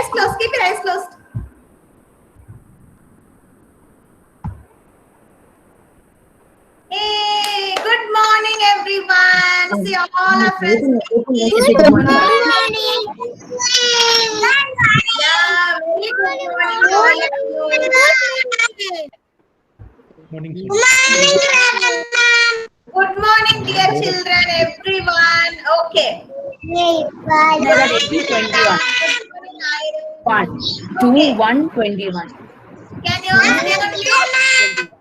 eyes closed. Keep your eyes closed. Hey, good morning, everyone. See all our friends. Good morning. Yeah, very good morning to all of you. Good morning, dear children, everyone. Okay. Good morning, Iron. 121. Can you all stay on mute?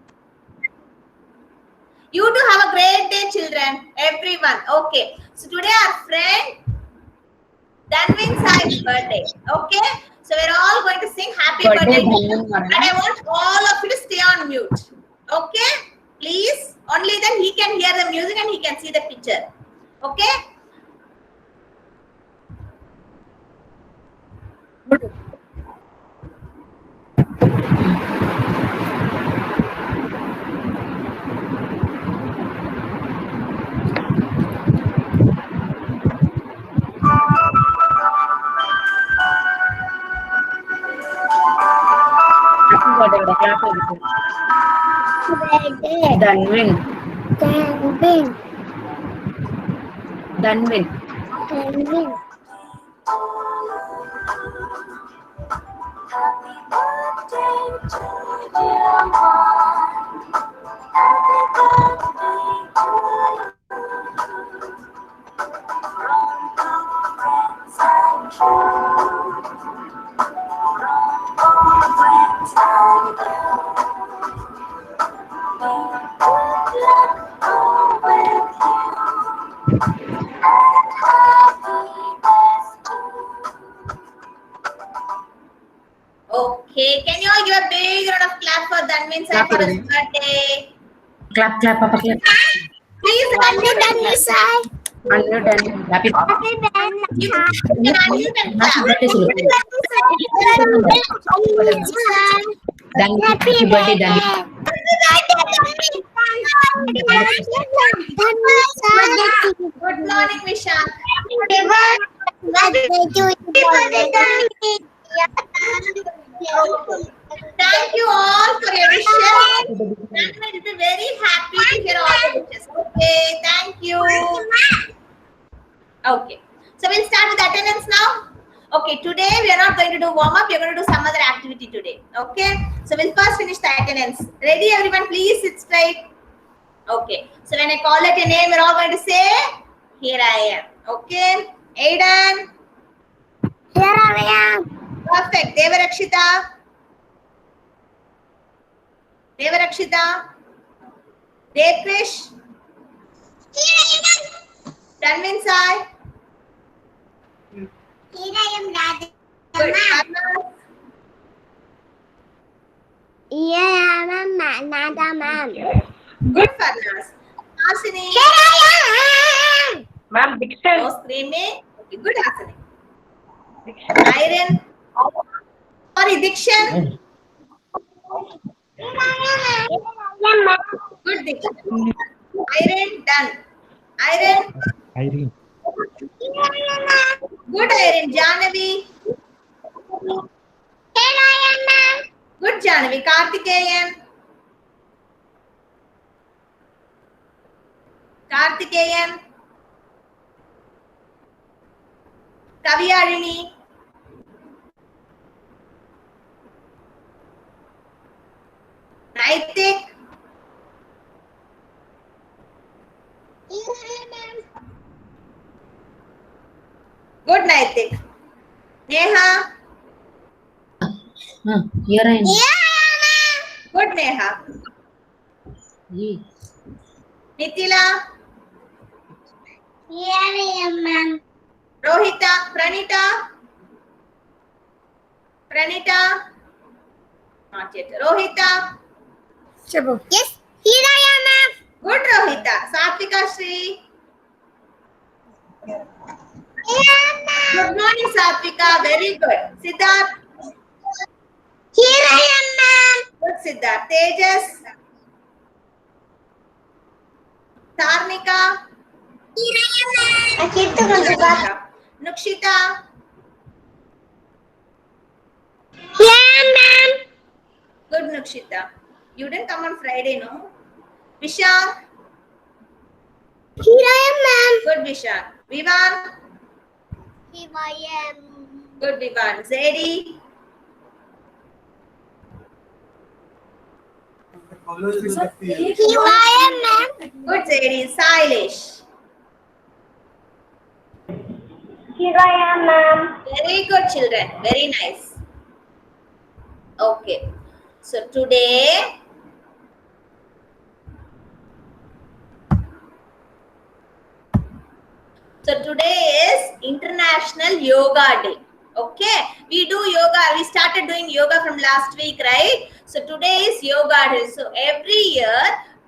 You too have a great day, children. Everyone. Okay. So today our friend Danvin Sahib's birthday. Okay. So we're all going to sing happy birthday. But I want all of you to stay on mute. Okay. Please. Only then he can hear the music and he can see the picture. Okay. Danvin. Happy birthday to dear one. Happy birthday to you. From good friends and true. From good friends and you. May good luck go with you. And happiness too. Okay. Can you all give a big round of clap for Danvin Sahib for his birthday? Clap, Papa, clap. Please unmute Danvin Sahib. Unmute and happy You can unmute and clap. birthday, Sulu. Happy birthday, Danvin. Good morning, Vishal. Thank you all for your wishes. Danvin will be very happy to hear all the wishes. Okay, thank you. Okay, so we'll start with attendance now. Okay, today we are not going to do warm up. We are going to do some other activity today. Okay, so we'll first finish the attendance. Ready, everyone? Please sit straight. Okay, so when I call out your name, we're all going to say, "Here I am." Okay, Aiden. Here I am. Perfect. Devarakshita. Devkrish. Tanvin Sai. Here I am, Radha. Good. Arnav. Here I am, Nada ma'am. Good, Farnas. Hasini. Here I am. Ma'am, Dikshan. No screaming. Okay, good, Hasini. Iron. Sorry, Dikshan. Here I am. Good, Dikshan. Iron, done. Iron. Irene. Here I am. Good, Iron. Janavi. Here I am, ma'am. Good, Janavi. Karthikeyan. Kaviyarini. Naitik. Here I am, ma'am. Good, Naitik. Neha. Here I am. Here I am, ma'am. Good, Neha. Ye. Nitila. Here I am, ma'am. Rohita. Pranita. Not yet. Rohita. Yes, here I am, ma'am. Good, Rohita. Satvika Shri. Here I am, ma'am. Good morning, Satvika. Very good. Siddharth. Here I am, ma'am. Good, Siddharth. Tejas. Tarnika. Here I am, ma'am. Nukshita. Yeah, ma'am. Good, Nukshita. You didn't come on Friday, no? Vishak. Here I am, ma'am. Good, Vishak. Vivan. Here I am. Good, Vivan. Zedi. Here I am, ma'am. Good, Zedi. Sailesh. Here I am, ma'am. Very good, children. Very nice. Okay. So today, is International Yoga Day. Okay, we do yoga. We started doing yoga from last week, right? So today is Yoga Day. So every year,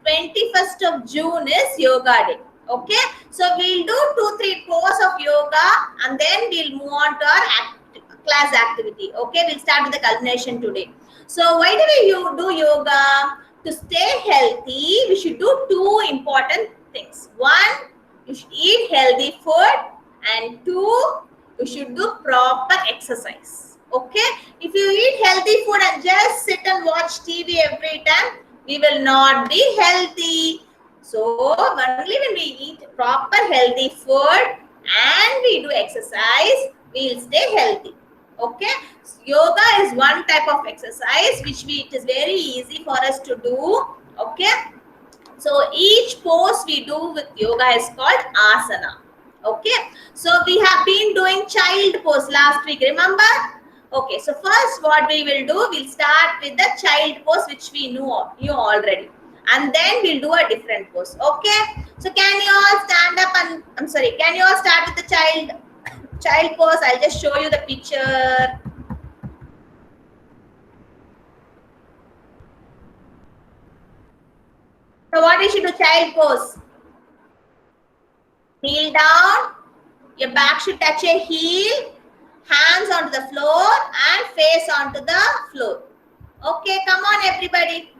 21st of June is Yoga Day. Okay, so we'll do 2-3 poses of yoga and then we'll move on to our class activity. Okay, we'll start with the culmination today. So why do we do yoga? To stay healthy, we should do 2 important things. One, you should eat healthy food, and 2, you should do proper exercise. Okay, if you eat healthy food and just sit and watch TV every time, we will not be healthy. So only when we eat proper healthy food and we do exercise, we will stay healthy. Okay, so yoga is one type of exercise which it is very easy for us to do. Okay, so each pose we do with yoga is called asana. Okay, so we have been doing child pose last week, remember? Okay, so first what we will do, we'll start with the child pose which we knew already, and then we'll do a different pose. Okay, so can you all stand up and can you all start with the child pose? I'll just show you the picture. So what we should do, child pose? Kneel down, your back should touch a heel, hands onto the floor and face onto the floor. Okay, come on everybody.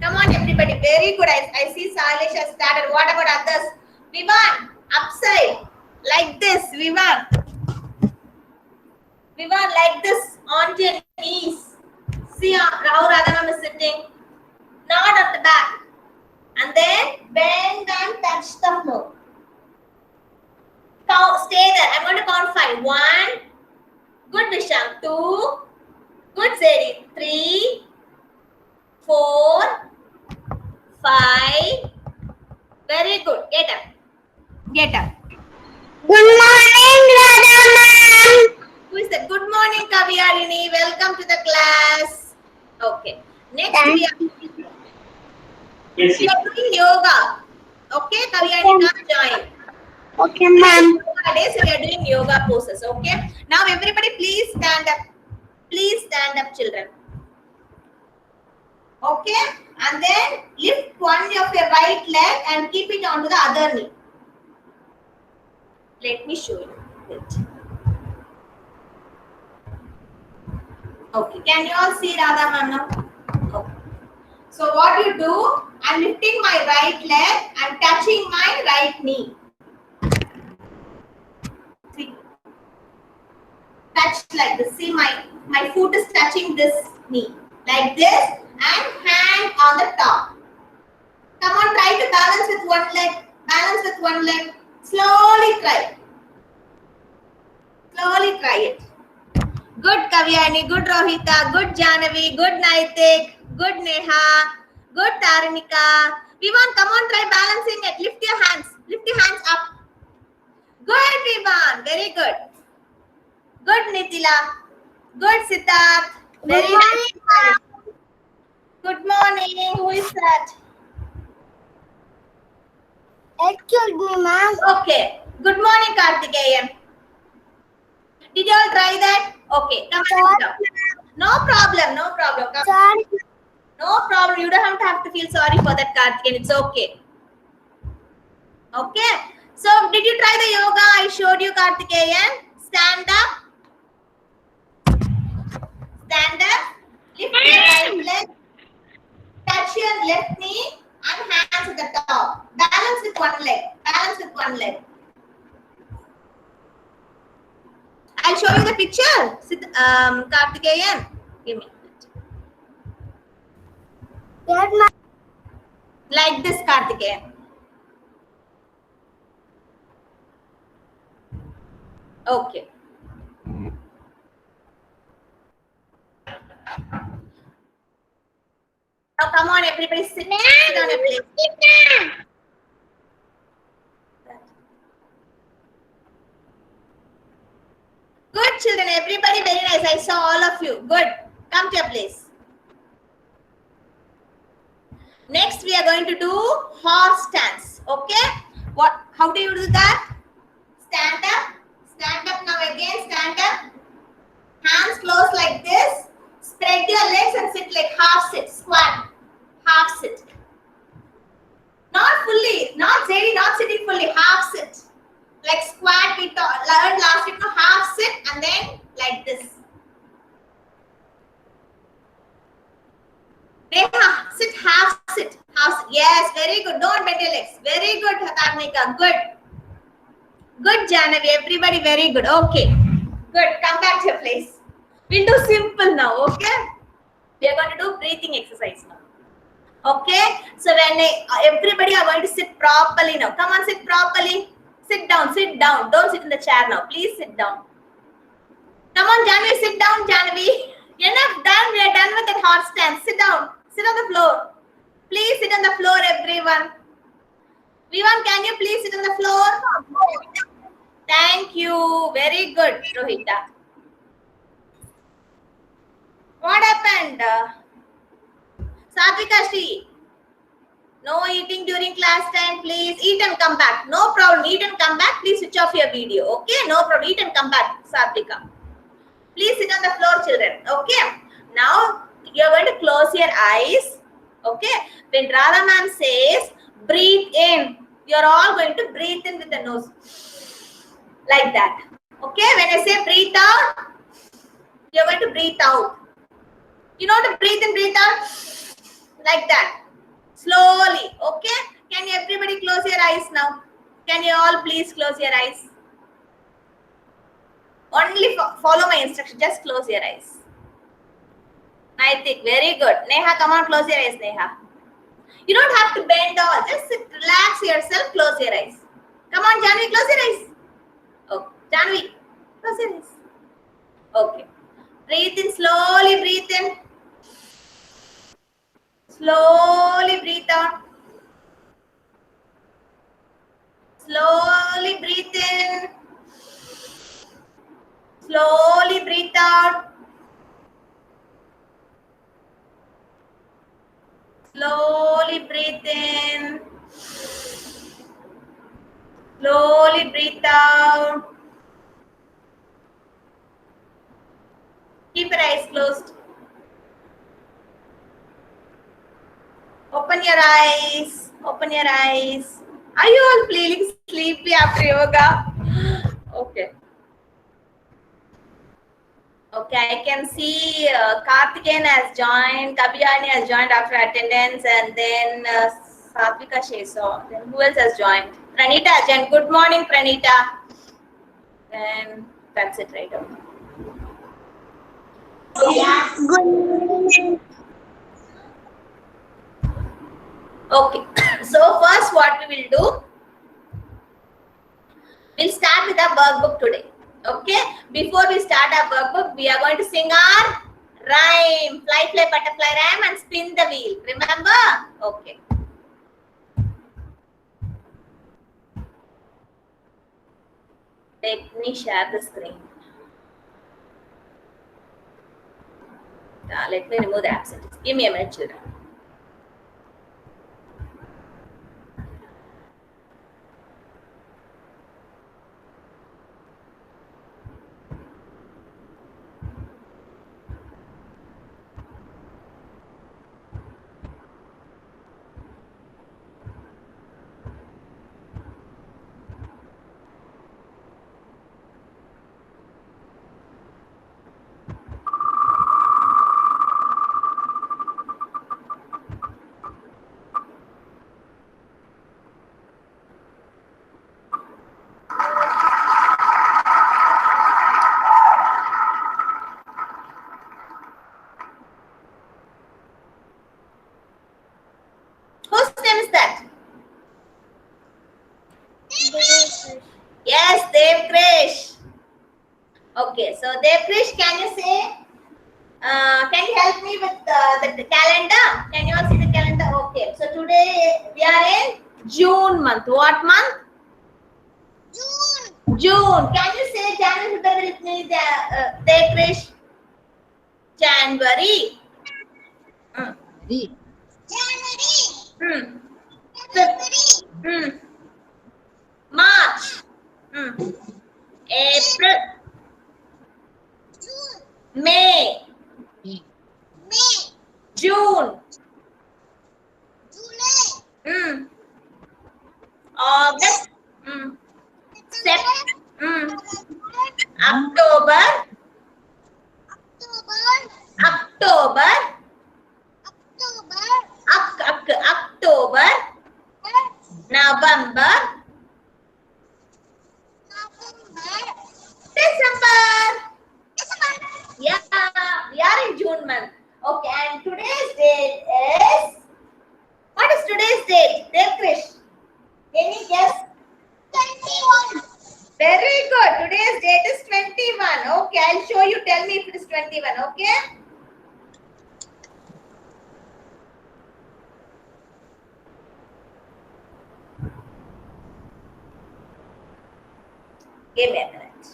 Come on everybody, very good. I see Sailesh has started. What about others? Vivan, upside, like this, Vivan. Vivan, like this, onto your knees. See how Radha is sitting. Not at the back. And then bend and touch the floor. Stay there. I'm going to count 5. 1. Good, Visham. 2. Good, Zedi. 3. 4. 5. Very good. Get up. Get up. Good morning, Radha ma'am. Who is that? Good morning, Kaviyarini. Welcome to the class. Okay. Next we are doing yoga. Okay, Kaviyarini, come join. Okay, ma'am. Today, so we are doing yoga poses. Okay. Now, everybody, please stand up. Please stand up, children. Okay. And then lift one of your right leg and keep it onto the other knee. Let me show you. Wait. Okay. Can you all see Radha ma'am now? Okay. So what you do? I'm lifting my right leg and touching my right knee. Touch like this. See, my foot is touching this knee like this and hand on the top. Come on, try to balance with one leg. Balance with one leg. Slowly try. Slowly try it. Good Kavyani, good Rohita, good Janavi, good Naitik, good Neha, good Taranika. Vivan, come on, try balancing it. Lift your hands. Lift your hands up. Good, Vivan. Very good. Good, Nitila. Good, Siddharth. Very nice. Good morning. Who is that? Excuse me, ma'am. Okay. Good morning, Karthikeyan. Did you all try that? Okay. Come on. No problem. No problem. Come. Sorry. No problem. You don't have to feel sorry for that, Karthikeyan. It's okay. Okay. So, did you try the yoga I showed you, Karthikeyan? Stand up. Stand up. Lift your right leg. Touch your left knee and hands at the top. Balance with one leg. Balance with one leg. I'll show you the picture, Karthikeyan. Give me a minute. Get my Like this, Karthikeyan. Okay. Now come on, everybody, sit on a place. Good children, everybody very nice. I saw all of you. Good. Come to your place. Next, we are going to do horse stance. Okay? What? How do you do that? Stand up. Stand up now again. Stand up. Hands close like this. Spread your legs and sit like half sit. Squat. Half sit. Not fully. Not sitting fully. Half sit. Like squat. We learned last week. Half sit and then like this. Neha, sit, half sit. Half sit. Yes, very good. Don't bend your legs. Very good, Hatarnika. Good. Good, Janavi. Everybody, very good. Okay. Good. Come back to your place. We'll do simple now, okay? We are going to do breathing exercise now. Okay? So when everybody are going to sit properly now. Come on, sit properly. Sit down, sit down. Don't sit in the chair now. Please sit down. Come on, Janavi, sit down, Janavi. Enough done. We are done with that horse stance. Sit down. Sit on the floor. Please sit on the floor, everyone. Vivan, can you please sit on the floor? Thank you. Very good, Rohita. What happened? Satvika Shri. No eating during class time, please. Eat and come back. No problem. Eat and come back. Please switch off your video. Okay? No problem. Eat and come back, Satvika. Please sit on the floor, children. Okay? Now, you're going to close your eyes. Okay? When Radha ma'am says, breathe in, you're all going to breathe in with the nose. Like that. Okay? When I say breathe out, you're going to breathe out. You know to breathe in, breathe out. Like that. Slowly. Okay? Can everybody close your eyes now? Can you all please close your eyes? Only follow my instruction. Just close your eyes. Naitik, very good. Neha, come on, close your eyes, Neha. You don't have to bend all. Just sit, relax yourself, close your eyes. Come on, Janvi, close your eyes. Oh, Janvi, close your eyes. Okay. Breathe in, slowly breathe in. Slowly breathe out. Slowly breathe in. Slowly breathe out. Slowly breathe in. Slowly breathe out. Keep your eyes closed. Open your eyes. Open your eyes. Are you all feeling sleepy after yoga? Okay. Okay, I can see Karthikeyan has joined, Kabiyani has joined after attendance, and then Satvika Sheso. Then who else has joined? Pranita has joined. Good morning, Pranita. And that's it right now. good. Okay, so first what we will do, we'll start with our workbook today. Okay, before we start our workbook, we are going to sing our rhyme, fly, fly, butterfly rhyme and spin the wheel. Remember? Okay. Let me share the screen. Let me remove the absentees. Give me a minute, children. Okay, so Devkrish, can you say? Can you help me with the calendar? Can you all see the calendar? Okay, so today we are in June month. What month? June. Can you say January, February with me, Devkrish? January. Hmm. Hmm. March. Hmm. April. May. June. Hmm. August. Hmm. Hmm. October. October. October. November. December. Yeah, we are in June month. Okay, and today's date is, what is today's date? Devkrish, any guess? 21. Very good. Today's date is 21. Okay, I'll show you. Tell me if it is 21. Okay. Give me a minute.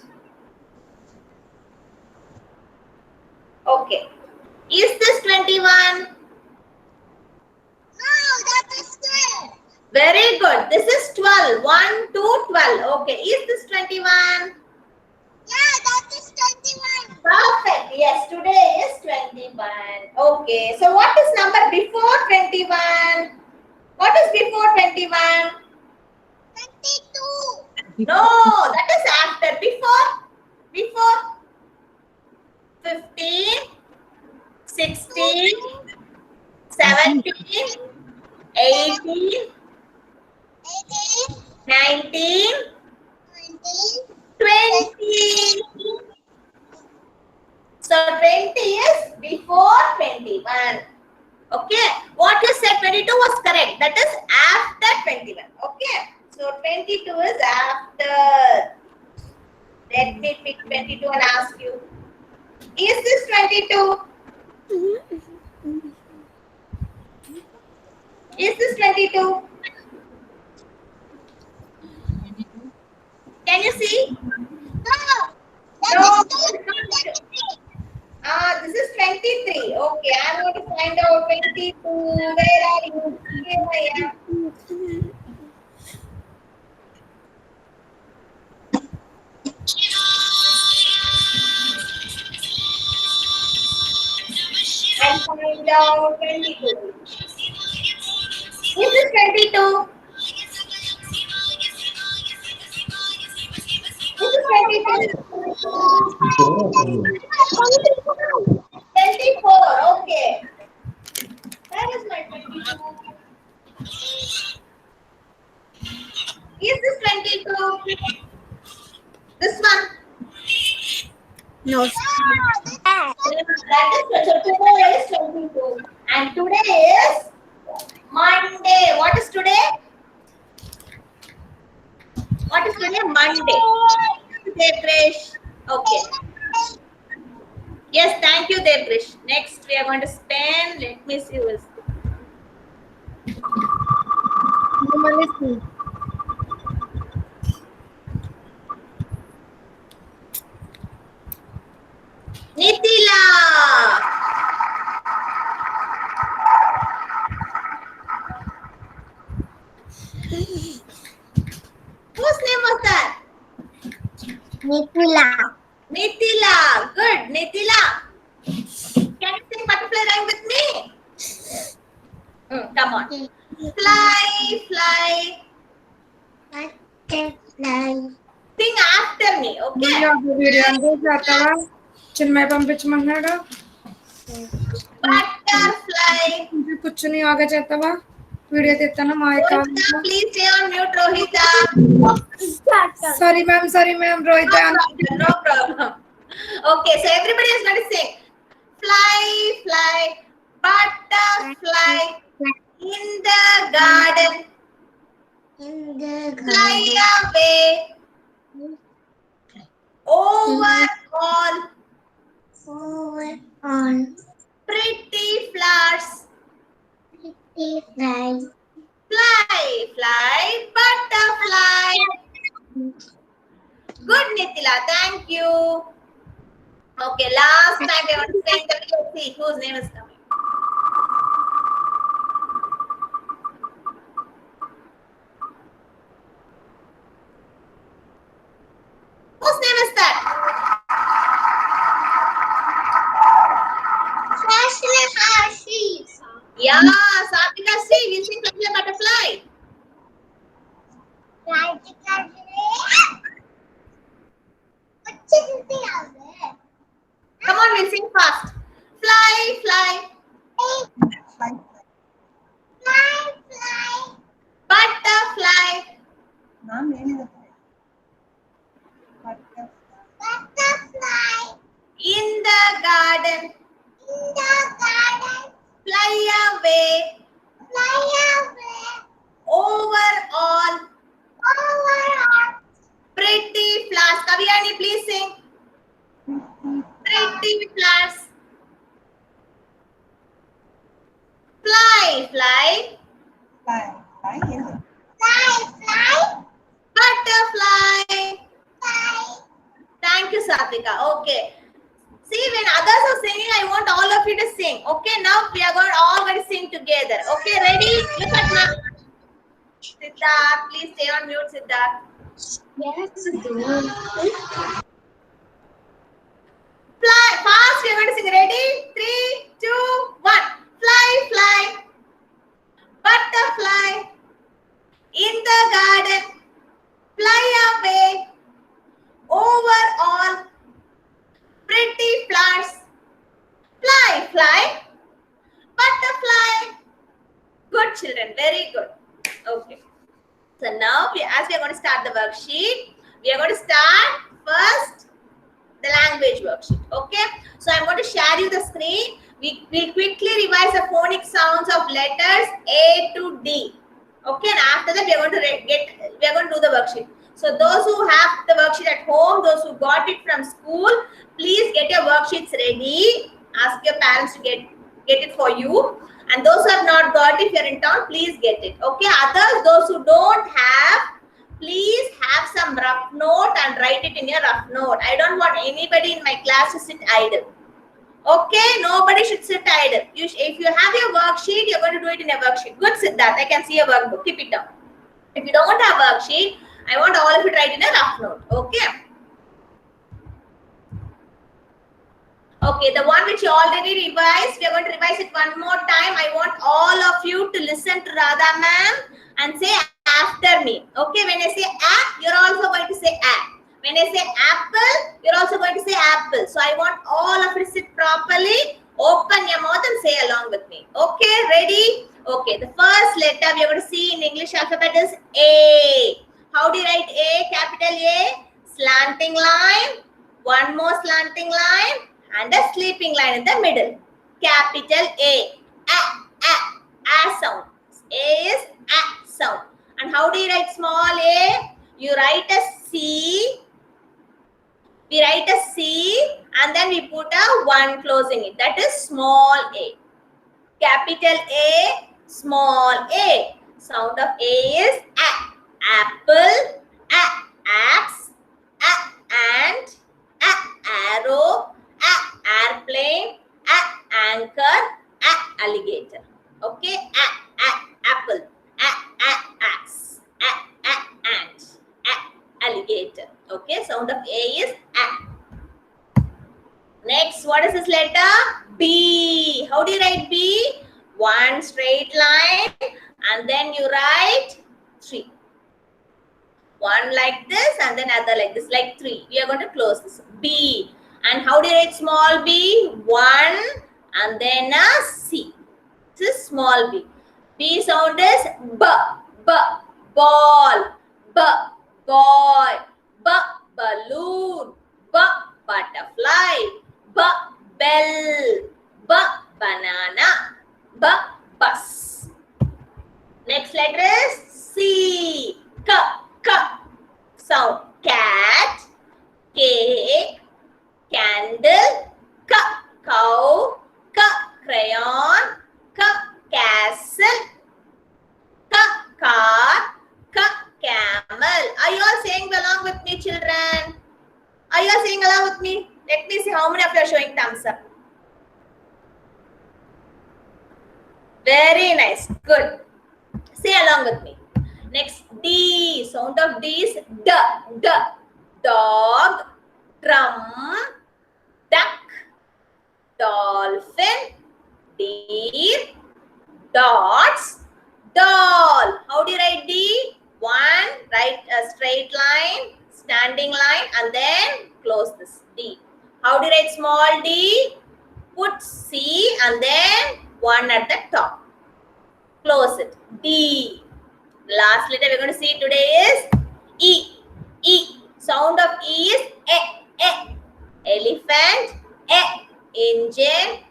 Okay. Is this 21? Very good. This is 12. 1 to 12. Okay. Is this 21? Perfect. Yes, today is 21. Okay. So what is number before 21? What is before 21? No, that is after. Before 15, 16, 17, 18, 19, 20. So 20 is before 21. Okay. What you said 22 was correct. That is after 21. Okay. So 22 is after. Let me pick 22 and ask you. Is this 22? Is this 22? Can you see? No. This is 23. Okay, I'm going to find out 22. Where are you? Here I am. I'll find out 22. This is 22. This is 22. 24. Okay. Where is my 22? Is this 22? This one? No. That is so tomorrow is 22. And today is Monday. What is today? What is today? Monday. Devkrish. Okay. Yes, thank you, Devkrish. Next, we are going to spend. Let me see who is. Nitila. Whose name was that? Nitila. Good. Nitila. Can you sing butterfly rhyme with me? Come on. Fly, fly. Sing after me, okay? Video అంటే చేస్తావా Chinmayya పంపించమన్నాడు Butterfly. కూర్చుని యోగా చేస్తావా video తీస్తాను మా యొక్క Rohita, please stay on mute, Rohita. Sorry ma'am Rohita No problem. Okay, so everybody is going to sing. Fly, fly, butterfly in the garden. Fly away over Thank you. Okay, last time we want to say the let's see whose name is coming. Whose name is that? Yeah, Satvika C. We sing Fluffy Butterfly. Come on, we'll sing fast. Fly, fly. Butterfly. In the garden. Fly away. Over all. Pretty flowers. Kavyani, please sing. Pretty flowers. Fly, fly. Butterfly. Thank you, Satvika. Okay. See, when others are singing, I want all of you to sing. Okay, now we are all going to sing together. Okay, ready? Look at me. Siddharth, please stay on mute, Siddharth. Fly, fast, we are going to sing. Ready? 3, 2, 1. Fly, fly. Butterfly. In the garden. Fly away. Over all. Pretty flowers. Fly, fly. Butterfly. Good children, very good. Okay. So now, as we are going to start the worksheet, we are going to start first the language worksheet. Okay. So I'm going to share you the screen. We will quickly revise the phonic sounds of letters A to D. Okay. And after that, we are going to do the worksheet. So those who have the worksheet at home, those who got it from school, please get your worksheets ready. Ask your parents to get it for you. And those who have not got it, if you're in town, please get it. Okay. Others, those who don't have, please have some rough note and write it in your rough note. I don't want anybody in my class to sit idle. Okay. Nobody should sit idle. If you have your worksheet, you're going to do it in a worksheet. Good, Siddharth. I can see your workbook. Keep it down. If you don't have worksheet, I want all of you to write in a rough note. Okay. Okay, the one which you already revised, we are going to revise it one more time. I want all of you to listen to Radha ma'am and say after me. Okay, when I say a, you're also going to say a. When I say apple, you're also going to say apple. So I want all of you to sit properly, open your mouth and say along with me. Okay, ready? Okay, the first letter we are going to see in English alphabet is A. How do you write A? Capital A, slanting line, one more slanting line, and a sleeping line in the middle. Capital A. A sound. A is A sound. And how do you write small a? You write a C. We write a C and then we put a 1 closing it. That is small a. Capital A, small a. Sound of A is A. Apple, A. Axe, A. Ant, A. Arrow, A. Airplane, A. Anchor, A. Alligator. Okay, A. Apple, A. Axe, A. Ant, A. Alligator. Okay, sound of A is A. Next, what is this letter? B. How do you write B? 1 straight line and then you write 3. 1 like this and then other like this, like 3. We are going to close this. B. And how do you write small b? 1 and then a C. This is small b. B sound is B. B. Ball. B. Boy. B. Balloon. B. Butterfly. B. Bell. B. Banana. B. Bus. Next letter is C. K. K. Sound. Cat. Cake. Candle. K. Cow. K. Crayon. K. Castle. K. Car. K. Camel. Are you all saying along with me, children? Are you all saying sing along with me? Let me see how many of you are showing thumbs up. Very nice. Good. Say along with me. Next, D. Sound of D is D. D. Dog, drum, duck, dolphin, deer, dots, doll. How do you write D? One, write a straight line, standing line, and then close this D. How do you write small d? Put C and then one at the top. Close it. D. The last letter we're going to see today is E. E. Sound of E is E. Elephant, engine,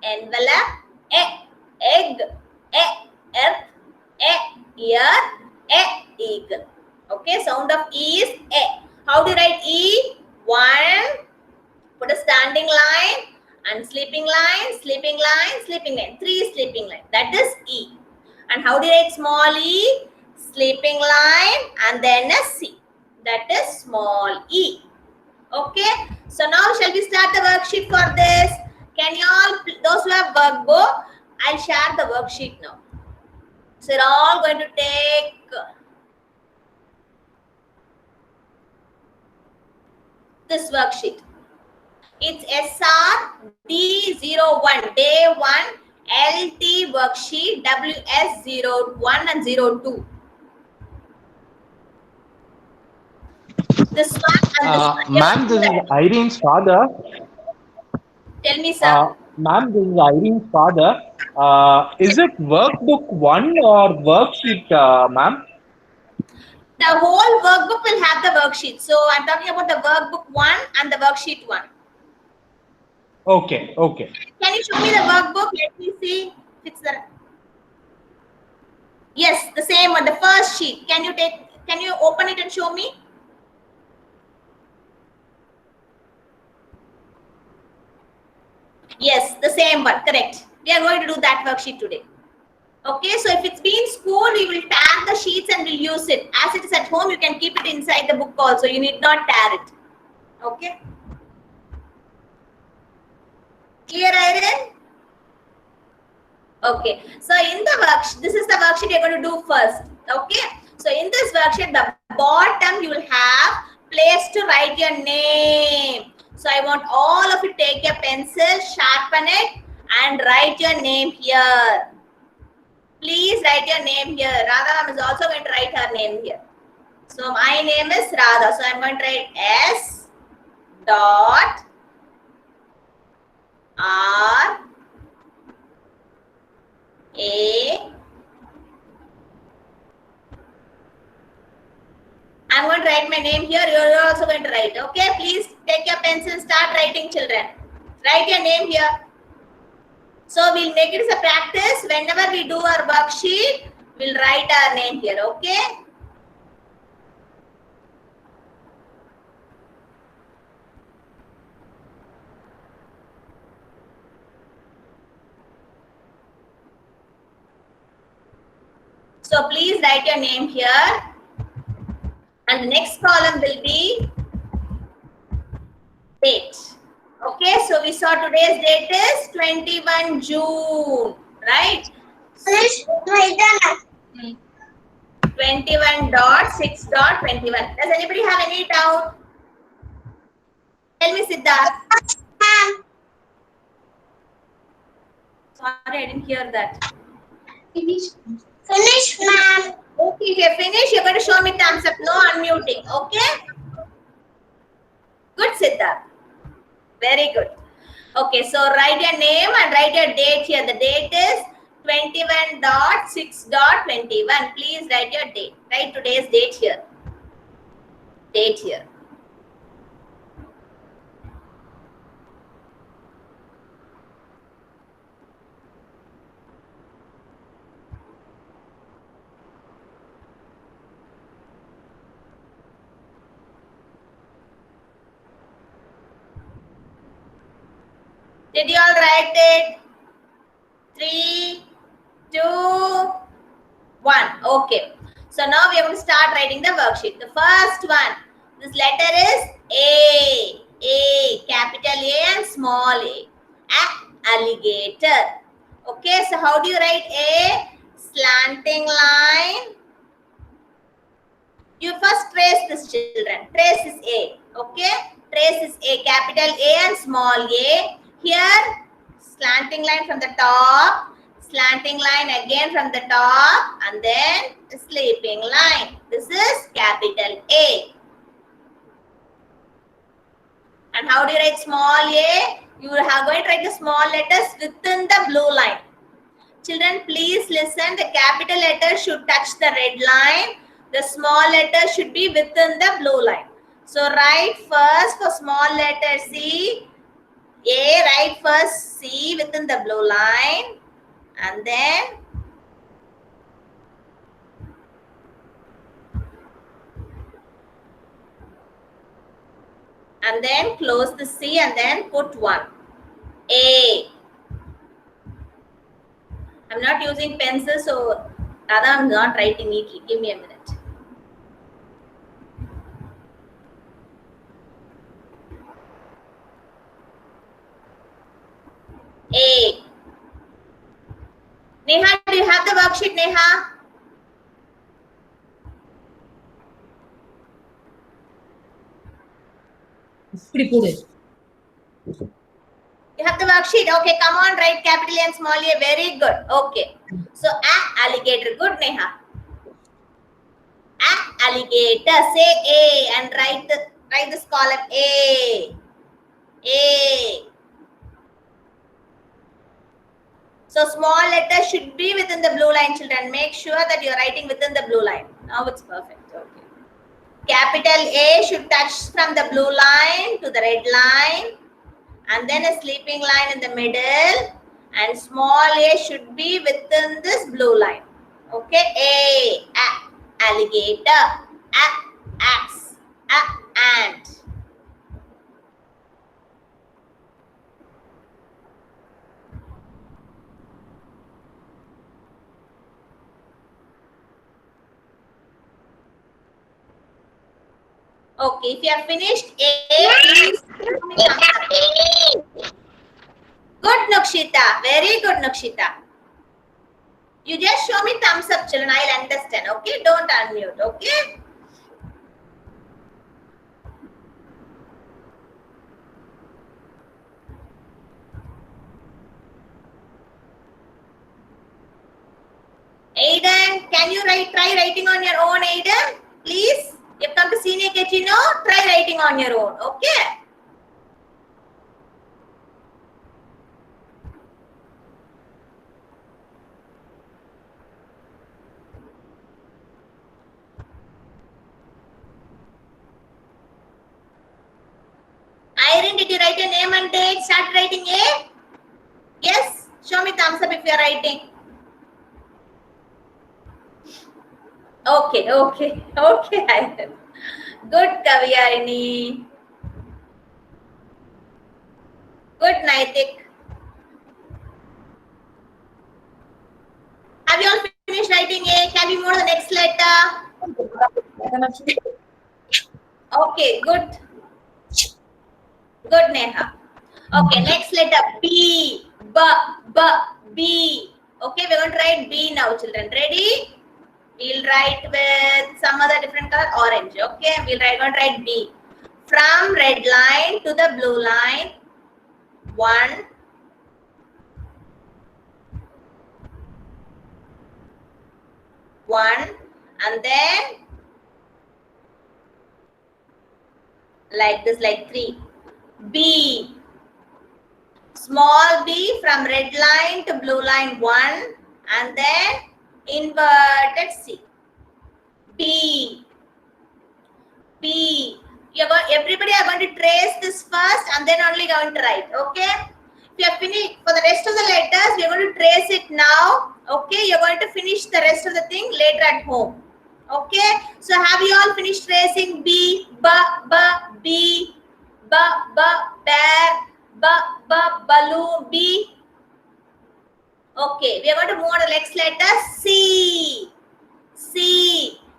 envelope, egg, earth, ear, eagle. Okay, sound of E is E. How do you write E? One, put a standing line and sleeping line, sleeping line, sleeping line. Three sleeping line. That is E. And how do you write small e? Sleeping line and then a C. That is small e. Okay. So now shall we start the worksheet for this? Can you all, those who have workbook, I'll share the worksheet now. So you're all going to take this worksheet. It's SR D01, day 1, LT worksheet, WS01 and 02. This one and this one. Ma'am, this is Irene's father. Tell me, sir. Ma'am, this is Irene's father. Is it workbook 1 or worksheet, ma'am? The whole workbook will have the worksheet. So I'm talking about the workbook 1 and the worksheet 1. Okay, okay. Can you show me the workbook? Let me see if it's the. Yes, the same one, the first sheet. Can you open it and show me? Yes, the same one, correct. We are going to do that worksheet today. Okay, so if it's been school, we will tag the sheets and we'll use it. As it is at home, you can keep it inside the book also. You need not tag it. Okay. Clear, Irene? Okay. So in the worksheet, this is the worksheet you're going to do first. Okay. So in this worksheet, the bottom you will have place to write your name. So I want all of you take your pencil, sharpen it, and write your name here. Please write your name here. Radha is also going to write her name here. So my name is Radha. So I'm going to write S dot R A. I'm going to write my name here. You're also going to write. Okay, please take your pencil, start writing, children. Write your name here. So we'll make it as a practice. Whenever we do our worksheet, we'll write our name here. Okay. So please write your name here. And the next column will be date. Okay, so we saw today's date is 21 June, right? 21.6.21. Does anybody have any doubt? Tell me, Siddharth. Sorry, I didn't hear that. Finish, ma'am. Okay, if you're finished, you're going to show me thumbs up. No unmuting. Okay? Good, Siddharth. Very good. Okay, so write your name and write your date here. The date is 21.6.21. Please write your date. Write today's date here. Date here. Did you all write it? 3, 2, 1. Okay. So now we are going to start writing the worksheet. The first one, this letter is A. small a. Alligator. Okay, so how do you write a? Slanting line. You first trace this, children. Trace is A. Okay, trace is A. Capital A and small a. Here, slanting line from the top. Slanting line again from the top. And then sleeping line. This is capital A. And how do you write small a? You are going to write the small letters within the blue line. Children, please listen. The capital letter should touch the red line. The small letter should be within the blue line. So write first for small letter C. A, write first C within the blue line. And then close the C and then put 1. A. I'm not using pencil, so I'm not writing neatly. Give me a minute. A. Neha, do you have the worksheet, Neha? Pretty good. You have the worksheet. Okay, come on, write capital A and small a. Very good. Okay. So, alligator. Good, Neha. Alligator. Say A and write this column A. A. So, small letter should be within the blue line, children. Make sure that you're writing within the blue line. Now it's perfect. Okay. Capital A should touch from the blue line to the red line. And then a sleeping line in the middle. And small a should be within this blue line. Okay. A. Alligator. Axe. Ant. Okay, if you have finished A, please show me thumbs up. Good, Nukshita. Very good, Nukshita. You just show me thumbs up, children. I'll understand. Okay, don't unmute. Okay. Aiden, can you try writing on your own, Aiden? Please. You come to Senior KG, no? Try writing on your own, okay? Irene, did you write your name and date? Start writing A? Yes? Show me thumbs up if you are writing. Okay, Irene. Good, Kaviyarini. Good, Naitik. Have you all finished writing A? Can we move to the next letter? Okay, good. Good, Neha. Okay, next letter B. B. Okay, we're going to write B now, children. Ready? We'll write with some other different color, orange. Okay, going to write B. From red line to the blue line, 1. And then like this, like 3. B. Small b from red line to blue line, 1. And then inverted C. B. Everybody are going to trace this first and then only going to write. Okay. If you have finished for the rest of the letters, we are going to trace it now. Okay. You're going to finish the rest of the thing later at home. Okay. So have you all finished tracing B? B. Bear. Balloon. B. Okay, we are going to move on to the next letter, C.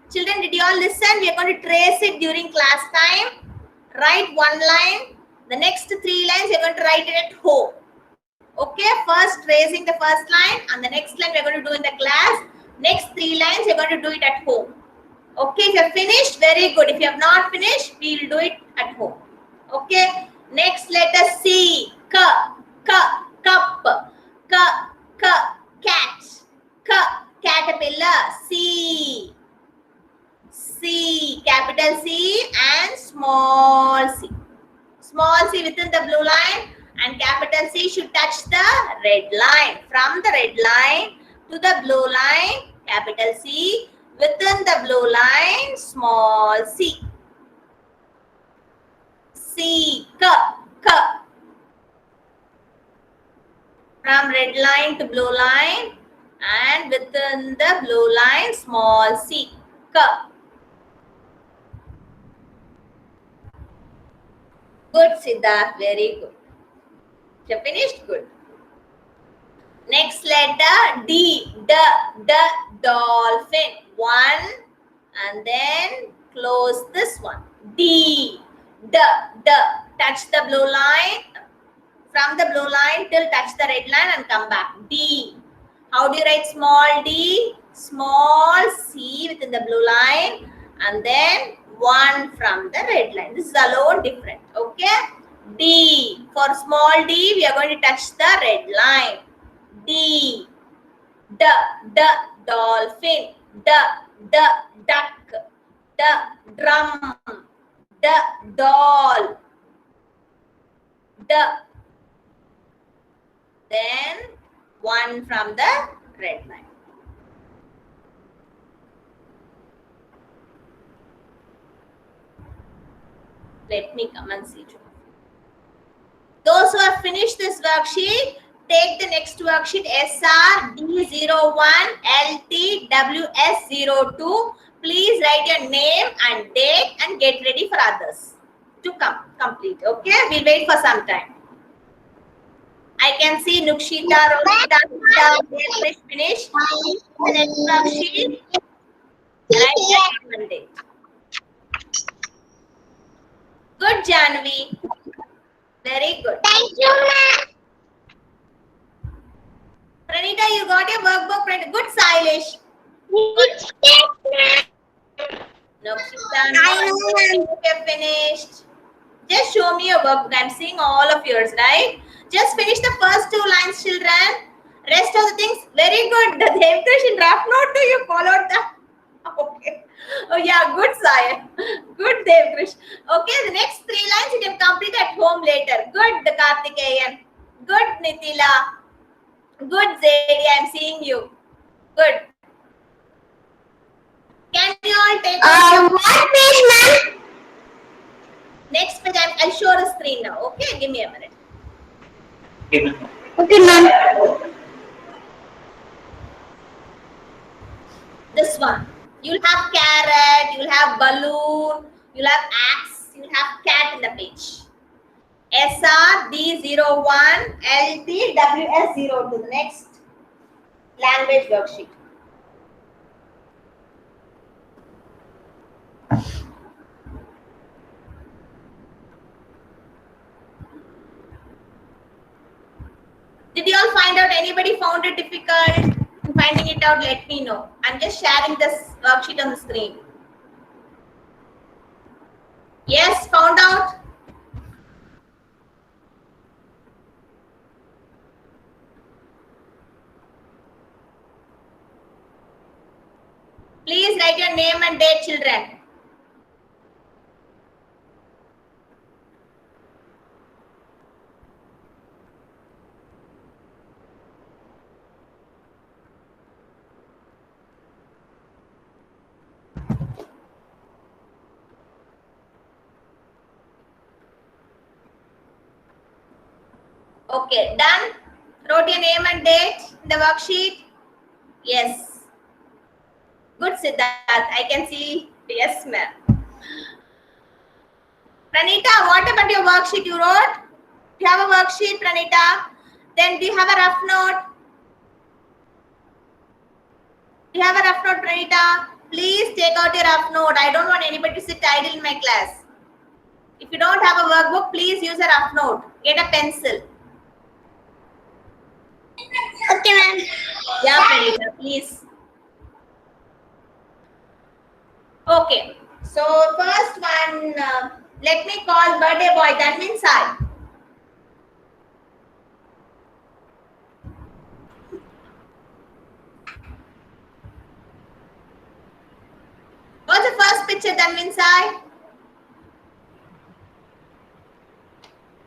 Children, did you all listen? We are going to trace it during class time. Write 1 line The next 3 lines you're going to write it at home. Okay, first raising the first line and the next line we're going to do in the class. Next 3 lines you're going to do it at home. Okay, if you're finished, very good. If you have not finished, we will do it at home. Okay, next letter C. K, cup. K, cat. K, caterpillar. C, capital C and small c. Small c within the blue line and capital C should touch the red line. From the red line to the blue line, capital C. Within the blue line, small c. C, K. From red line to blue line and within the blue line, small c. K. Good, Siddharth. Very good. You finished? Good. Next letter D. Dolphin. 1 and then close this one. D. Touch the blue line. From the blue line till touch the red line and come back. D. How do you write small d? Small c within the blue line and then 1 from the red line. This is alone different. Okay. D. For small d, we are going to touch the red line. D. Dolphin. Duck. Drum. Doll. Then 1 from the red line. Let me come and see. Those who have finished this worksheet, take the next worksheet SR D01 LTWS02. Please write your name and date and get ready for others to complete. Okay, we'll wait for some time. I can see Nukshita, Rosita, finished. The next worksheet, write your name and date. Good, Janvi. Very good. Thank you, ma'am. Pranita, you got your workbook printed. Good, Sailesh. Nokshita, you're finished. Just show me your workbook. I'm seeing all of yours, right? Just finish the first 2 lines, children. Rest of the things, very good. The Devkrish in draft note, you followed that. Okay. Oh yeah, good, Sai. Good, Devkrish. Okay, the next 3 lines you can complete at home later. Good, Karthikeyan. Good, Nitila. Good, Zedi. I'm seeing you. Good. Can you all take What page, ma'am? next page? I'll show the screen now. Okay, give me a minute. Okay, ma'am. This one. You'll have carrot, you'll have balloon, you'll have axe, you'll have cat in the page. SR D01 LTWS02. The next language worksheet. Did you all find out? Anybody found it difficult? Finding it out, let me know. I'm just sharing this worksheet on the screen. Yes, found out? Please write your name and date, children. Okay, done? Wrote your name and date in the worksheet? Yes. Good, Siddharth. I can see. Yes, ma'am. Pranita, what about your worksheet you wrote? Do you have a worksheet, Pranita? Then do you have a rough note? Do you have a rough note, Pranita? Please take out your rough note. I don't want anybody to sit idle in my class. If you don't have a workbook, please use a rough note. Get a pencil. Okay, ma'am. Yeah, Pranita, please. Okay. So first one, let me call birthday boy. That means I. What's the first picture? That means I.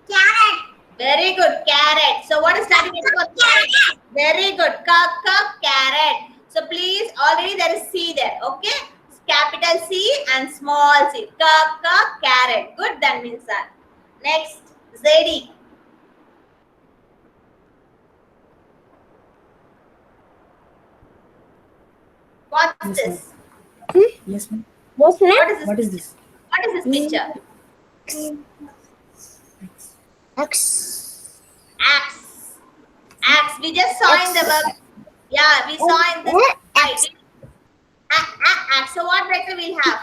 Carrot. Very good, carrot. So what is starting with for carrot? Very good, carrot. So please, already there is C there, okay? Capital C and small c. Carrot. Good, that means that. Next, ZD. What's this? Yes, ma'am. What's What next? is this? What is this? What is this picture? X. Axe. Axe. We just saw in the work. Yeah, we saw in this. X. Axe. So what letter we'll have?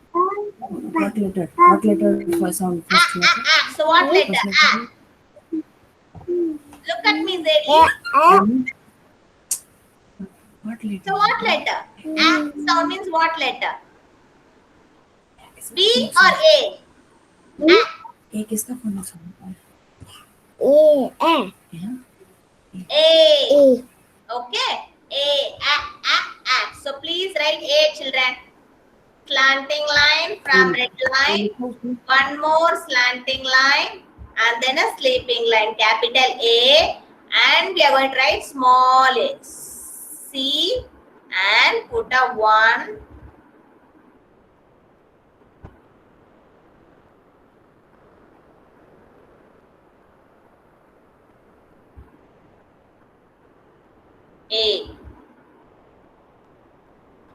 What letter? What letter for sound? First letter. Axe. So what letter? First letter. Look at me, Zeddy. What letter? So what letter? Sound means what letter? B or A? A किसका phone sound? A. Yeah. A. Okay. A. So please write A, children. Slanting line from red line. One more slanting line. And then a sleeping line. Capital A. And we are going to write small a. C. And put a 1. A.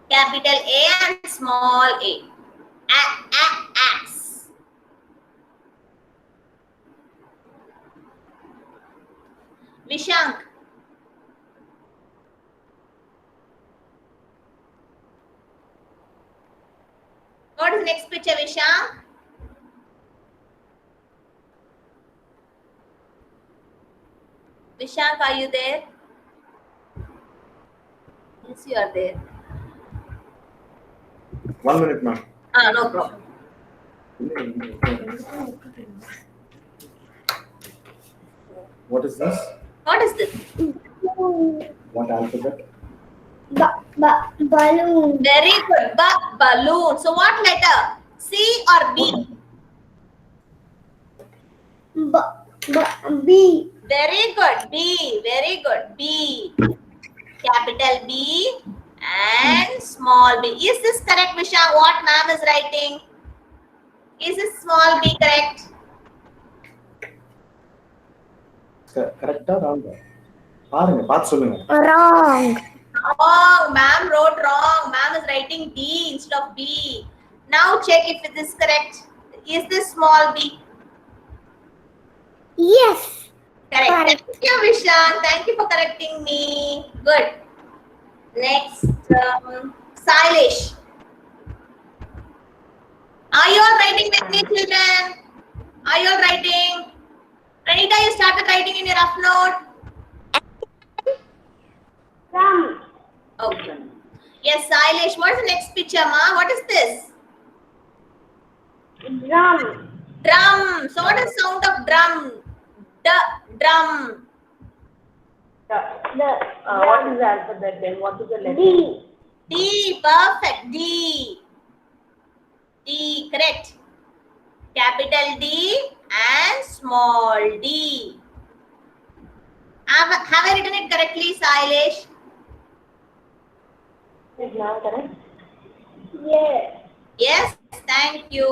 Capital A and small a. Axe. Vishank. What is the next picture, Vishank? Vishank, are you there? Yes, you are there. 1 minute, ma'am. No problem. What is this? What is this? What alphabet? Balloon. Very good. Balloon. So what letter? C or B? B. Very good. B. Very good. B. Capital B and small b. Is this correct, Visha? What ma'am is writing? Is this small b correct? Correct or wrong? பாருங்க பார்த்து சொல்லுங்க. Wrong. Wrong. Ma'am wrote wrong. Ma'am is writing D instead of B. Now check if it is correct. Is this small b? Yes. Correct. Correct. Thank you, Vishan. Thank you for correcting me. Good. Next, Sailesh. Are you all writing with me, children? Are you all writing? Pranita, you started writing in your rough note. Drum. Okay. Yes, Sailesh. What is the next picture, ma? What is this? Drum. Drum. So, what is the sound of drum? Drum. What is the alphabet then? What is the letter? D. D. Perfect. D. D. Correct. Capital D and small d. Have I written it correctly, Sailesh? Is now correct? Yes. Yes. Thank you.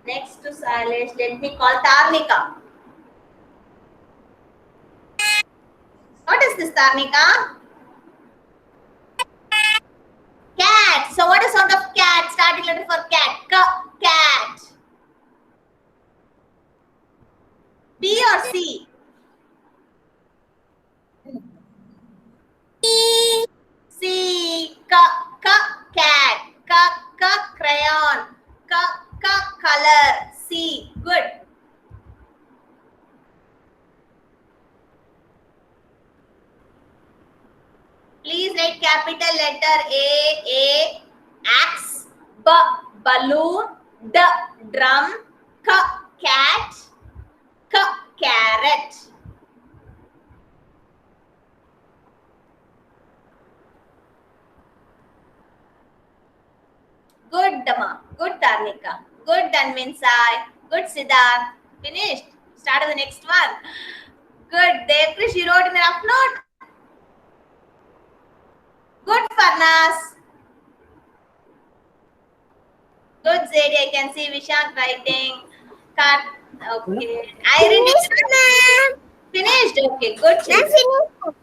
Next to Sailesh, let me call Tarnika. What is this, Tarnika? Cat. So what is sound of cat? Starting letter for cat. Cat. B or C? C. Cat. Crayon. Color. C. please write capital letter A, axe, B, balloon, D, drum, K, cat, K, carrot. Good, Dama. Good, Tarnika. Good, Danvinsai. Good, Siddharth. Finished. Start the next one. Good. Devkrish, you wrote in the rough note. Good, Farnas. Good, Zedi. I can see Vishant writing. Cut. Okay. Irene. Finished. Okay. Good. Children.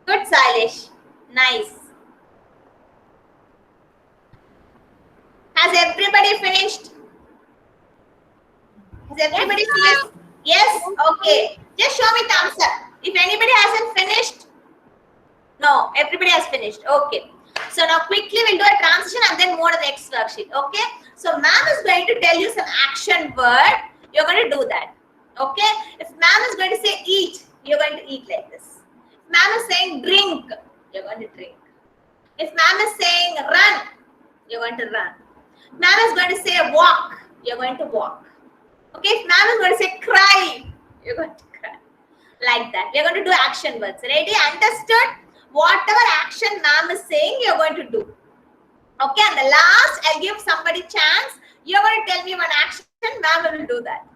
Good, Sailesh. Nice. Has everybody finished? Has everybody finished? Yes? Okay. Just show me thumbs up. If anybody hasn't finished, no, everybody has finished. Okay. So now quickly we'll do a transition and then move to the next worksheet. Okay. So ma'am is going to tell you some action word. You're going to do that. Okay. If ma'am is going to say eat, you're going to eat like this. If ma'am is saying drink, you're going to drink. If ma'am is saying run, you're going to run. Ma'am is going to say walk, you're going to walk. Okay, if ma'am is going to say cry, you're going to cry. Like that. We're going to do action words. Ready? Understood? Whatever action ma'am is saying, you're going to do. Okay, and the last, I'll give somebody chance. You're going to tell me one action, ma'am will do that.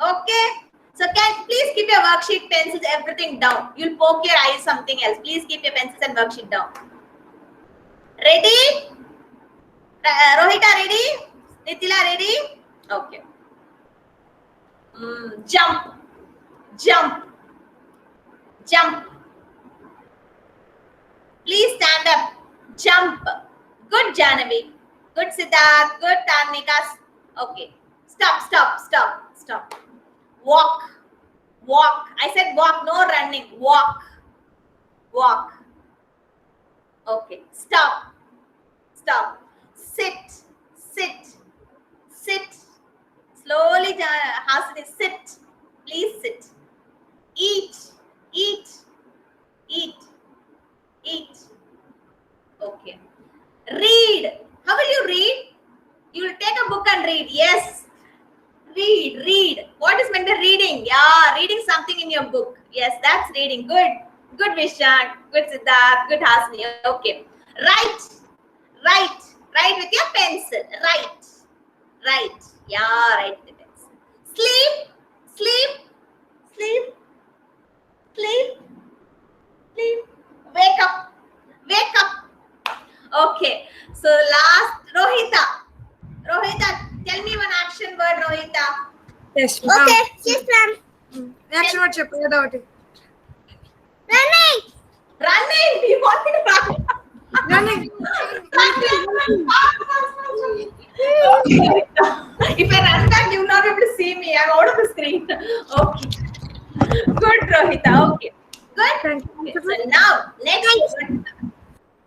Okay? So can please keep your worksheet, pencils, everything down. You'll poke your eyes something else. Please keep your pencils and worksheet down. Ready? Rohita ready? Nitila ready? Okay. Jump. Jump. Jump. Please stand up. Jump. Good, Janavi. Good, Siddharth. Good, Tarnika. Okay. Stop, stop, stop, stop. Walk. Walk. I said walk, no running. Walk. Walk. Okay. Stop. Stop. Sit. Sit. Sit. Slowly, Hasini, sit. Please sit. Eat. Eat. Eat. Eat. Okay. Read. How will you read? You will take a book and read. Yes. Read. Read. What is meant by reading? Yeah, reading something in your book. Yes, that's reading. Good. Good, Vishant. Good, Siddharth. Good, Hasni. Okay. Write. Write. Write with your pencil. Write. Write. Yeah, write with the pencil. Sleep. Sleep. Sleep. Sleep. Sleep. Wake up. Wake up. Okay. So last, Rohita. Rohita, tell me one action word, Rohita. Yes. Okay, yes, ma'am. Next word చెప్పు ఏదో ఒకటి. Running. Running. You want me to run? Running. If I run back, you will not be able to see me. I'm out of the screen. Okay. Good, Rohita. Okay. Good. Thank you. Okay. So now, next word.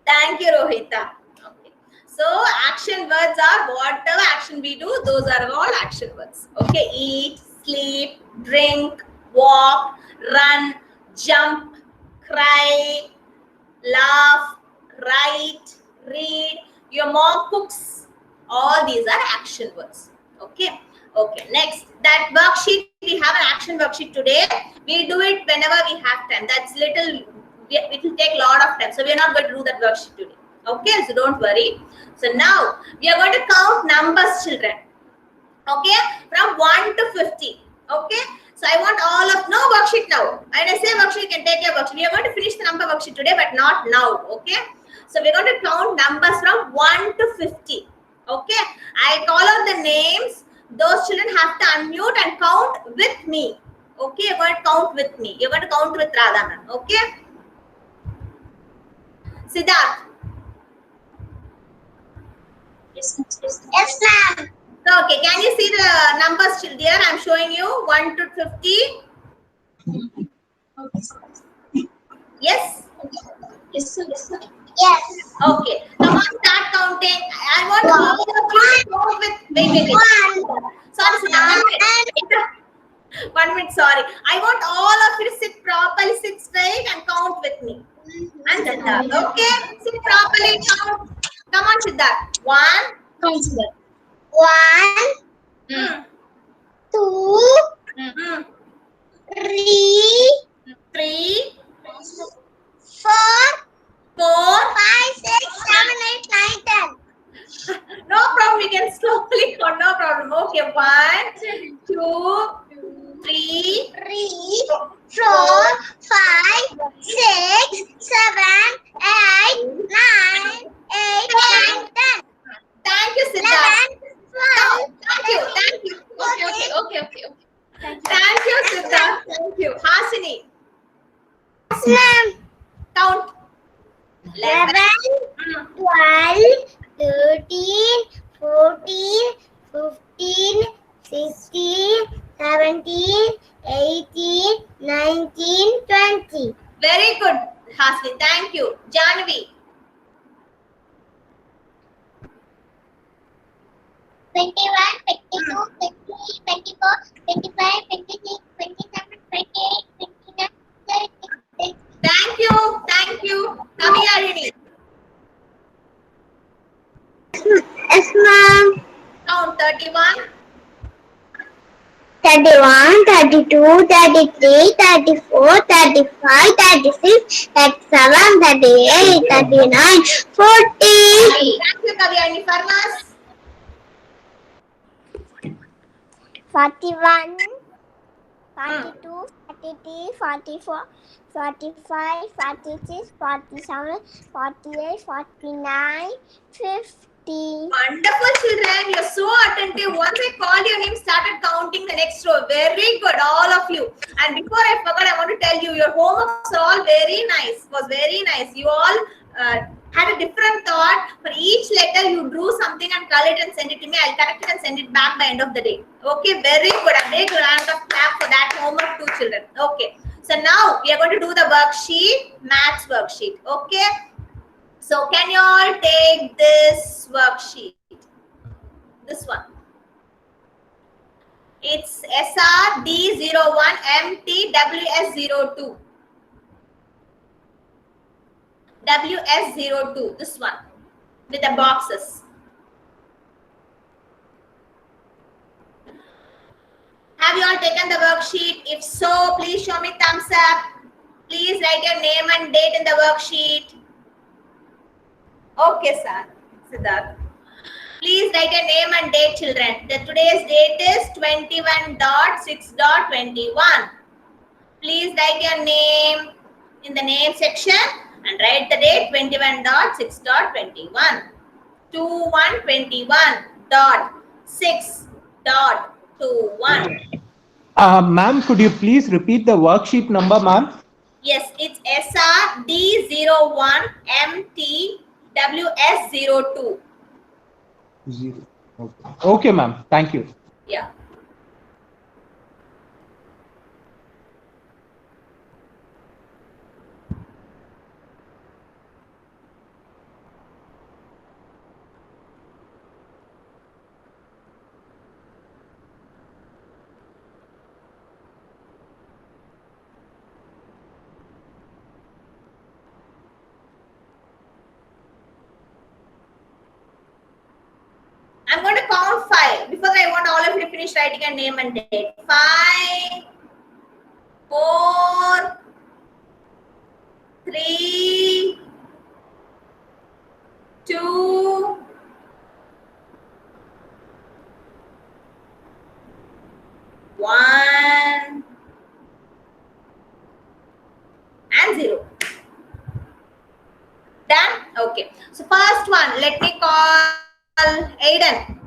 Thank you, Rohita. Okay. So, action words are whatever action we do, those are all action words. Okay. Eat, sleep, drink, walk, run, jump, cry, laugh, write, read. Your mom cooks. All these are action words. Okay. Okay. Next, that worksheet, we have an action worksheet today. We do it whenever we have time. That's little, it will take a lot of time. So we are not going to do that worksheet today. Okay. So don't worry. So now we are going to count numbers, children. Okay. From 1 to 50. Okay. So I want all of, no worksheet now. And I say worksheet, you can take your worksheet. We are going to finish the number worksheet today, but not now. Okay. So we're going to count numbers from 1 to 50. Okay. I call out the names. Those children have to unmute and count with me. Okay. You're going to count with me. You're going to count with Radha ma'am. Okay. Siddharth. Yes, ma'am. So, okay. Can you see the numbers, children? I'm showing you 1 to 50. Yes. Yes, sir. Yes, sir. Yes. Okay. Come on, start counting. I want all of you to count with. Wait. Sorry, Siddharth. 1 minute. Sorry. I want all of you to sit properly, sit straight, and count with me. And Siddharth. Okay, sit properly. Count. Come on, Siddharth. 1, Consider. 1, mm, 2, mm, 3, 3, 4, 4. 5, 6, 7, 8, 9, 10. No problem. You can slowly count. No problem. Okay, 1, 2, 3. 3, 4, 5, 6, 7, 8, 9, 8, 9, 10. Thank you, Siddharth. 11, No, 12, thank you. Thank you. 13, Thank you, Siddharth. Thank you. Hasini, 14, count. 11. 12, 13, 14, 15, 16, 17, 18, 19, 20. Very good, Hasini. Thank you. Janvi, 21, 22, 23, 24, 25, 26, 27, 28, 29, 30, 31. thank you. Thank you. Kavyarini, Yes, ma'am. count. 31. 31, 32, 33, 34, 35, 36, 37, 38, 39, 40. Thank you, Kavyarini. Farmas, 41, 42, 43, 44, 45, 46, 47, 48, 49, 50. wonderful children. You're so attentive. Once I called your name, started counting the next row. Very good, all of you. And before I forgot, I want to tell you, your homeworks are all very nice. Was very nice. You all had a different thought. For each letter, you drew something and color it and send it to me. I'll correct it and send it back by end of the day. Okay, very good. A big round of clap for that homework too, children. Okay. So now we are going to do the worksheet, maths worksheet. Okay. So can you all take this worksheet? This one. It's SRD01 MTWS02. WS02, this one, with the boxes. Have you all taken the worksheet? If so, please show me thumbs up. Please write your name and date in the worksheet. Okay, sir. Siddharth. Please write your name and date, children. Today's date is 21.6.21. Please write your name in the name section and write the date 21.6.21. 2121.6.21. Ma'am, could you please repeat the worksheet number, ma'am? Yes, it's SRD01 MTWS02. 0. Okay, ma'am. Thank you. Yeah. I'm going to count 5. Before that, I want all of you to finish writing your name and date. 5, 4, 3, 2, 1, and 0. Done? Okay. So first one, let me call Aiden.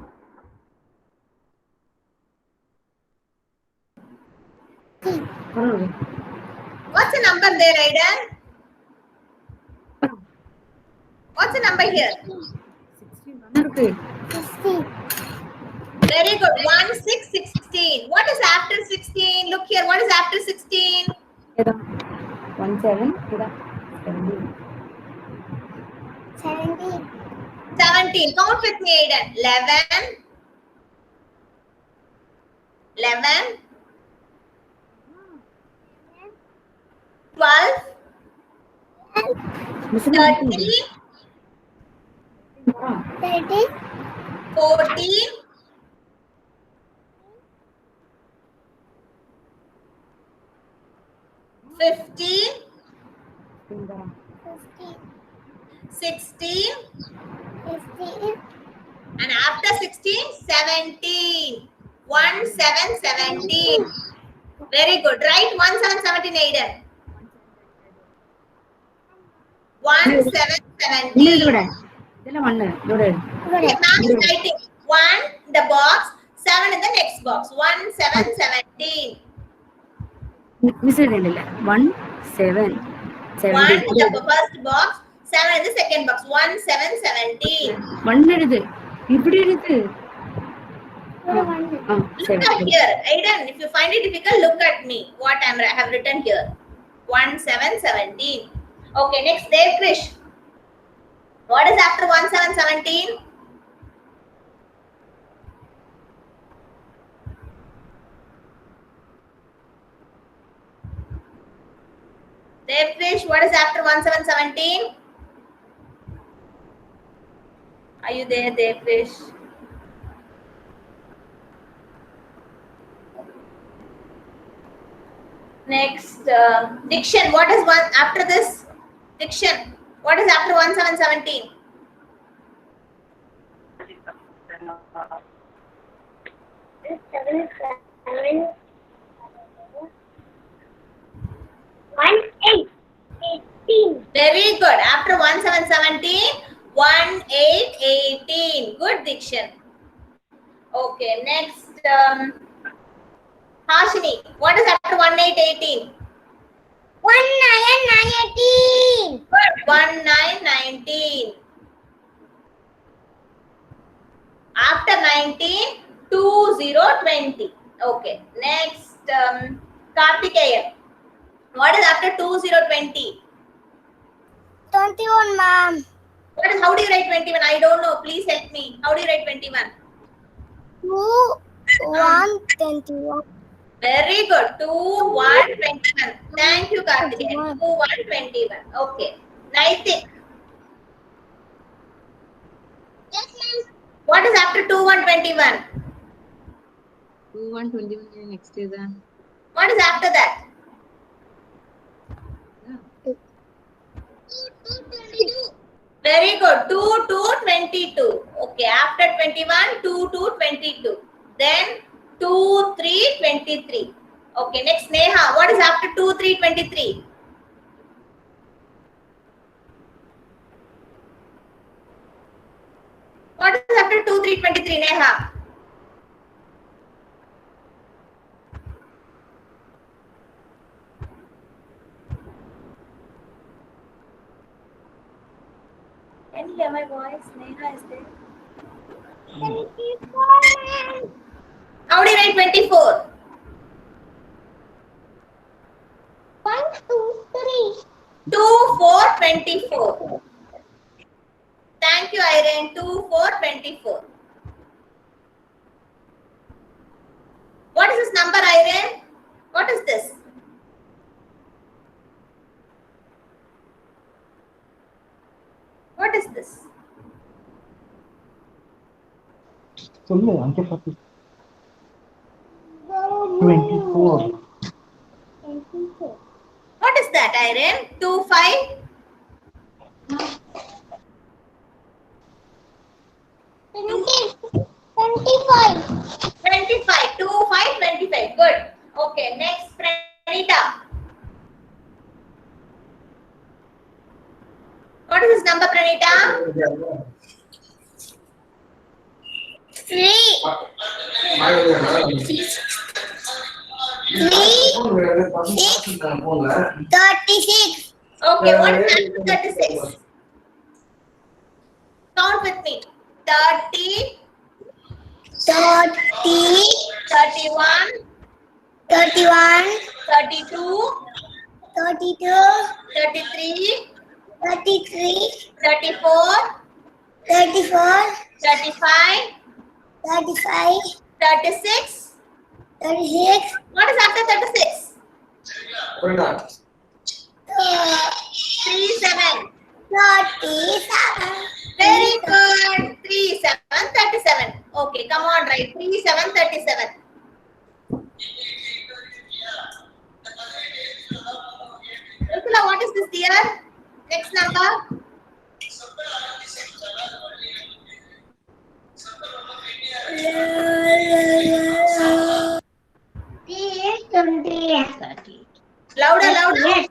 What's the number there, Aiden? What's the number here? 50. Very good. 1, 6, 16. What is after 16? Look here. What is after 16? 1 7 17. 17. Count with me, Aiden. 11. 11. 12. 13. Miss 13, 14, 15, 16, and after 16, 17. 1, 7, 17. Very good. Write 1, 7, 17, Aiden. 1, 7, 17. இதெல்லாம் ஒண்ணு இதோட Okay, ma'am is writing 1 in the box, 7 in the next box. 1, 7, 17. Miss இல்ல 1 7 1 in 7 the first box, 7 in the second box. 1, 7, 17. 1 எழுது இப்படி எழுது Look at here. Aiden, if you find it difficult, look at me. What I have written here. 1, 7, 17. Okay, next, Dev Krish. What is after 1, 7, 17? Dev Krish, what is after 1, 7, 17? Are you there, Dev Krish? Next, Dikshan, what is one after this? Dikshan, what is after 1, 7, 17? Very good. After 1, 7, 17, 1, 8, 18. Good, Dikshan. Okay, next, Hashini, what is after 1, 8, 18? 1, 9, 19. Good. 1, 9, 19. After 19, 2, 0, 20. Okay. Next, Kartikeyan. What is after 2, 0, 20? 21, ma'am. What is, how do you write 21? I don't know. Please help me. How do you write 21? 2, 1, 21. Very good. 2, 1, 21. Thank you, Kartikeyan. 2, 1, 21. Okay. Naitik. Yes, ma'am. What is after 2, 1, 21? 2 1 21 next is What is after that? 2, 22. Very good. 2, 2, 22. Okay. After 21, 2, 2, 22. Then 2, 3, 23. Okay. Next, Neha. What is after 2, 3, 23? What is after 2, 3, 23, Neha? Can you hear my voice? Neha is there. 24, ma'am. How do you write 24? 1, 2, 3. 2, 4, 24. Thank you, Irene. 2, 4, 24. What is this number, Irene? What is this? What is this? சொல்லு அங்கே பார்த்து 24. 24. What is that, Irene? 2, 5? 25. 25. 2, 5, 25. Good. Okay. Next, Pranita. What is this number, Pranita? 3. 36. Okay. What is after 36? Count with me. 30, 30. 31, 31. 32, 32. 33, 33. 34, 34. 35, 35. 36. 36. What is after 36? 37. 37. 37. Very good. 3, 7, 37. Okay, come on, right. 3, 7, 37. Rukula, what is this, dear? Next number. Louder, louder.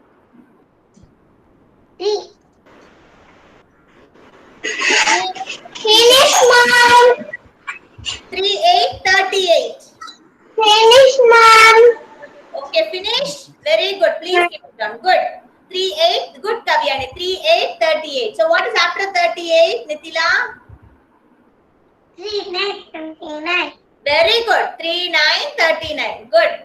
Finish, mom. 3, 8, 38. Finish, mom. Okay, finish. Very good. Please keep it down. Good. 3, 8. Good, Kavyani. 3, 8, 38. So what is after 38, Nitila? 3, 9, 29. Very good. 3, 9, 39. Good.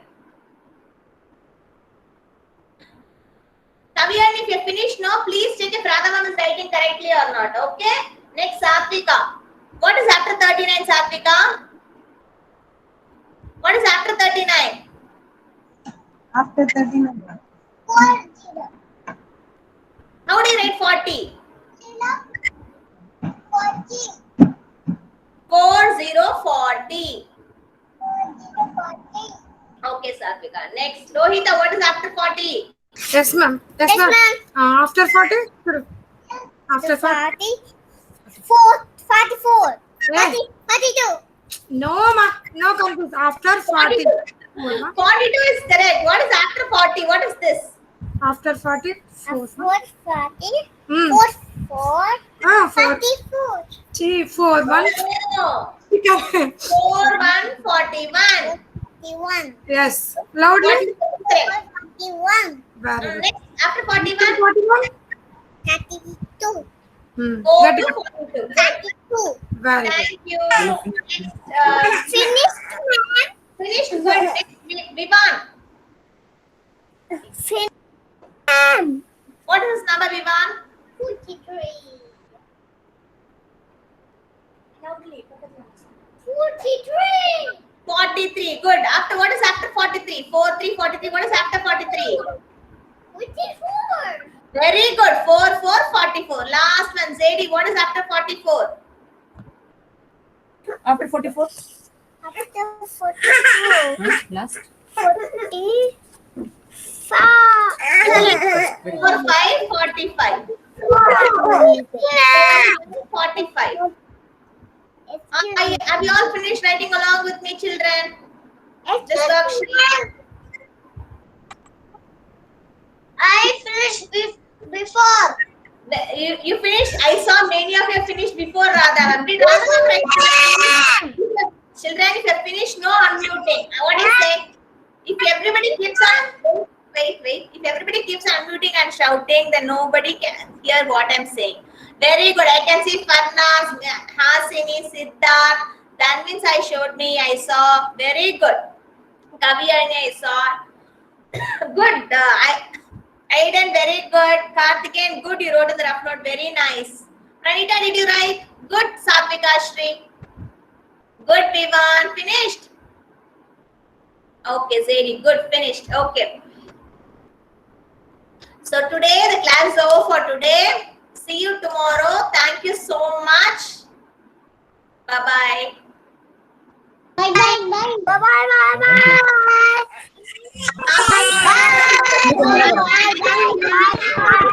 Kavyani, if you finish, no, please check if Radha ma'am is writing correctly or not. Okay. Next, Satvika. What is after 39, Satvika? What is after 39? After 39. 40. How do you write 40? 40. 40, 40. 40. Okay, Satvika. Next, Rohita, what is after 40? Yes, ma'am. Yes, Yes, ma'am. ma'am. After 40? After 40? 44. Yeah. 42. No, ma. No confuse. After 40. 42 is correct. What is after 40? What is this? After 40? 4. 40. Hmm. 4. Ah, 4. 44. 3, 4, 1. No. 4, 1, 41. 41. Yes. What Loudly. is correct? 41. Very good. Next, after 41, 41? 32. 4 Get to it. 42. 32. Very good. Thank you. Next, Finished, ma'am. finished. Good. Next, Vivan. Finished, ma'am. What is his number, Vivan? 43. 43. 43. Good. After what is after 43? 4, 3, 43. What is after 43? 44. Very good. 4, 4, 44. Last one, Zaidi. What is after 44? After 44. After 44. Last. 45. 4, 5, 45. 45. Have you all finished writing along with me, children? This worksheet. I finished before. You finished? I saw many of you finished before Radha. Did Radha ma'am write? Children, if you finished, no unmuting. What do you say? If everybody keeps on, wait. If everybody keeps unmuting and shouting, then nobody can hear what I'm saying. Very good. I can see Farnaz, Hasini, Siddharth, Danvin I showed me. I saw. Very good. Kavyani, I saw. Good. Aiden, very good. Karthikeyan, good. You wrote in the rough note. Very nice. Pranita, did you write? Good. Satvika Shri. Good, Vivan. Finished? Okay, Zaidi. Good. Finished. Okay. So today, the class is over for today. See you tomorrow. Thank you so much. Bye-bye. Bye bye bye. Bye bye bye bye. Bye bye bye bye.